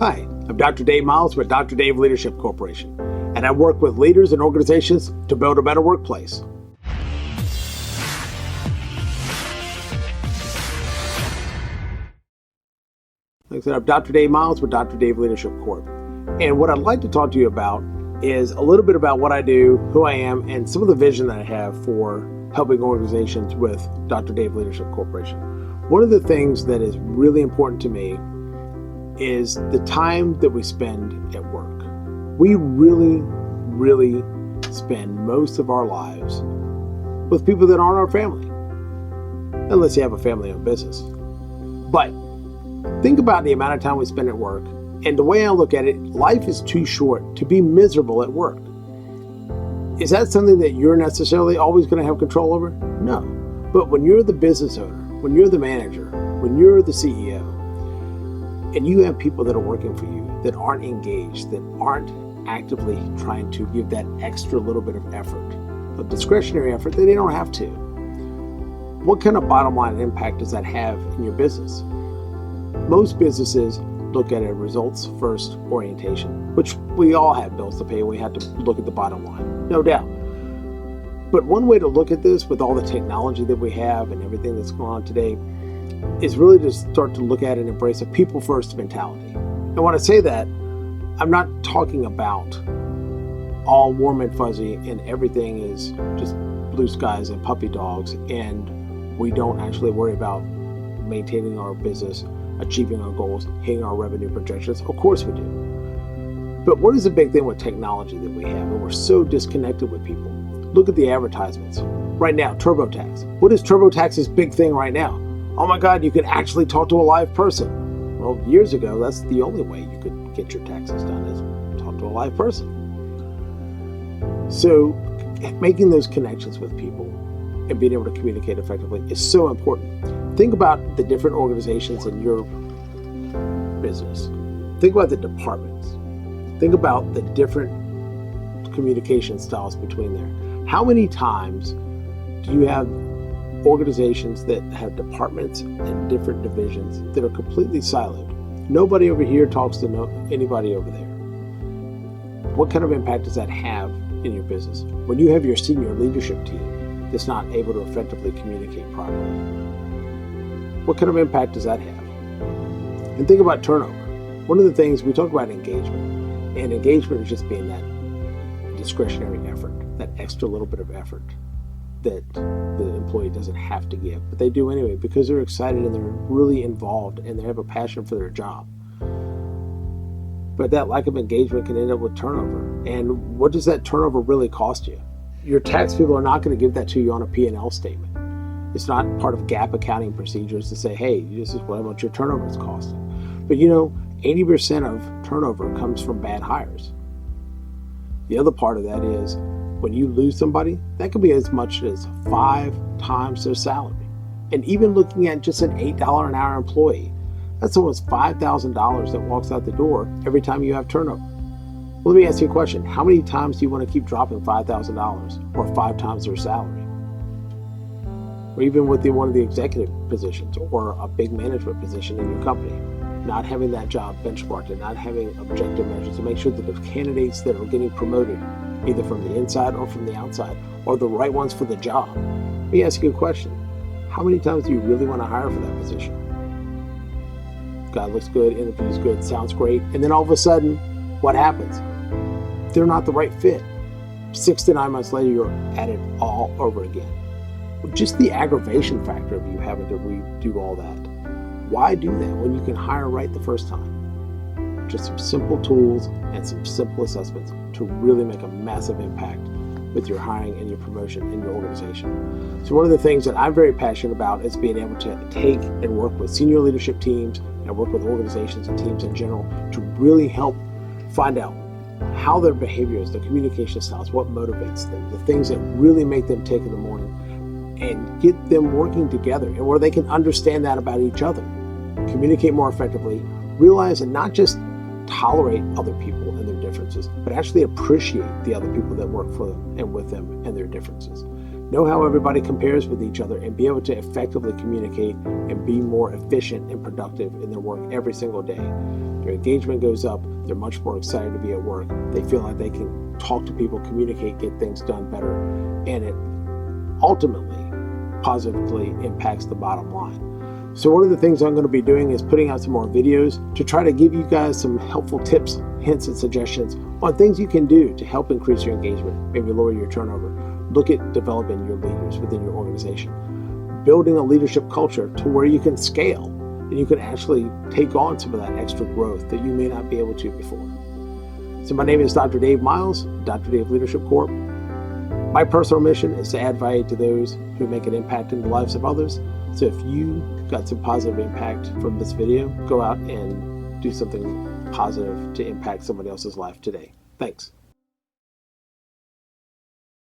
Hi, I'm Dr. Dave Miles with Dr. Dave Leadership Corporation, and I work with leaders and organizations to build a better workplace. Like I said, I'm Dr. Dave Miles with Dr. Dave Leadership Corp. And what I'd like to talk to you about is a little bit about what I do, who I am, and some of the vision that I have for helping organizations with Dr. Dave Leadership Corporation. One of the things that is really important to me is the time that we spend at work. We really spend most of our lives with people that aren't our family, unless you have a family-owned business. But think about the amount of time we spend at work, and the way I look at it, life is too short to be miserable at work. Is that something that you're necessarily always going to have control over? No. But when you're the business owner, when you're the manager, when you're the CEO, and you have people that are working for you that aren't engaged, that aren't actively trying to give that extra little bit of effort, of discretionary effort that they don't have to, what kind of bottom line impact does that have in your business? Most businesses look at a results first orientation, which we all have bills to pay and we have to look at the bottom line, no doubt. But one way to look at this with all the technology that we have and everything that's going on today is really to start to look at and embrace a people first mentality. And when I say that, I'm not talking about all warm and fuzzy and everything is just blue skies and puppy dogs and we don't actually worry about maintaining our business, achieving our goals, hitting our revenue projections. Of course we do. But what is the big thing with technology that we have and we're so disconnected with people? Look at the advertisements. Right now, TurboTax. What is TurboTax's big thing right now? Oh my God, you can actually talk to a live person. Well, years ago, that's the only way you could get your taxes done is talk to a live person. So making those connections with people and being able to communicate effectively is so important. Think about the different organizations in your business. Think about the departments. Think about the different communication styles between there. How many times do you have organizations that have departments and different divisions that are completely siloed? Nobody over here talks to anybody over there. What kind of impact does that have in your business? When you have your senior leadership team that's not able to effectively communicate properly, what kind of impact does that have? And think about turnover. One of the things we talk about engagement, and engagement is just being that discretionary effort, that extra little bit of effort that the employee doesn't have to give, but they do anyway because they're excited and they're really involved and they have a passion for their job. But that lack of engagement can end up with turnover. And what does that turnover really cost you? Your tax people are not going to give that to you on a P&L statement. It's not part of GAAP accounting procedures to say, hey, this is what much your turnover is costing. But 80% of turnover comes from bad hires. The other part of that is when you lose somebody, that could be as much as 5 times their salary. And even looking at just an $8 an hour employee, that's almost $5,000 that walks out the door every time you have turnover. Well, let me ask you a question. How many times do you want to keep dropping $5,000 or 5 times their salary? Or even with one of the executive positions or a big management position in your company, not having that job benchmarked and not having objective measures to make sure that the candidates that are getting promoted, either from the inside or from the outside, are the right ones for the job. Let me ask you a question. How many times do you really want to hire for that position? Guy looks good, interviews good, sounds great, and then all of a sudden, what happens? They're not the right fit. 6 to 9 months later, you're at it all over again. Just the aggravation factor of you having to redo all that. Why do that when you can hire right the first time? Just some simple tools and some simple assessments to really make a massive impact with your hiring and your promotion in your organization. So one of the things that I'm very passionate about is being able to take and work with senior leadership teams and work with organizations and teams in general to really help find out how their behavior is, their communication styles, what motivates them, the things that really make them tick in the morning, and get them working together and where they can understand that about each other, communicate more effectively, realize and not just tolerate other people and their differences, but actually appreciate the other people that work for them and with them and their differences. Know how everybody compares with each other and be able to effectively communicate and be more efficient and productive in their work every single day. Their engagement goes up. They're much more excited to be at work. They feel like they can talk to people, communicate, get things done better, and it ultimately positively impacts the bottom line. So one of the things I'm going to be doing is putting out some more videos to try to give you guys some helpful tips, hints, and suggestions on things you can do to help increase your engagement, maybe lower your turnover. Look at developing your leaders within your organization, building a leadership culture to where you can scale and you can actually take on some of that extra growth that you may not be able to before. So my name is Dr. Dave Miles, Dr. Dave Leadership Corp. My personal mission is to add value to those who make an impact in the lives of others. So if you got some positive impact from this video, go out and do something positive to impact somebody else's life today. Thanks.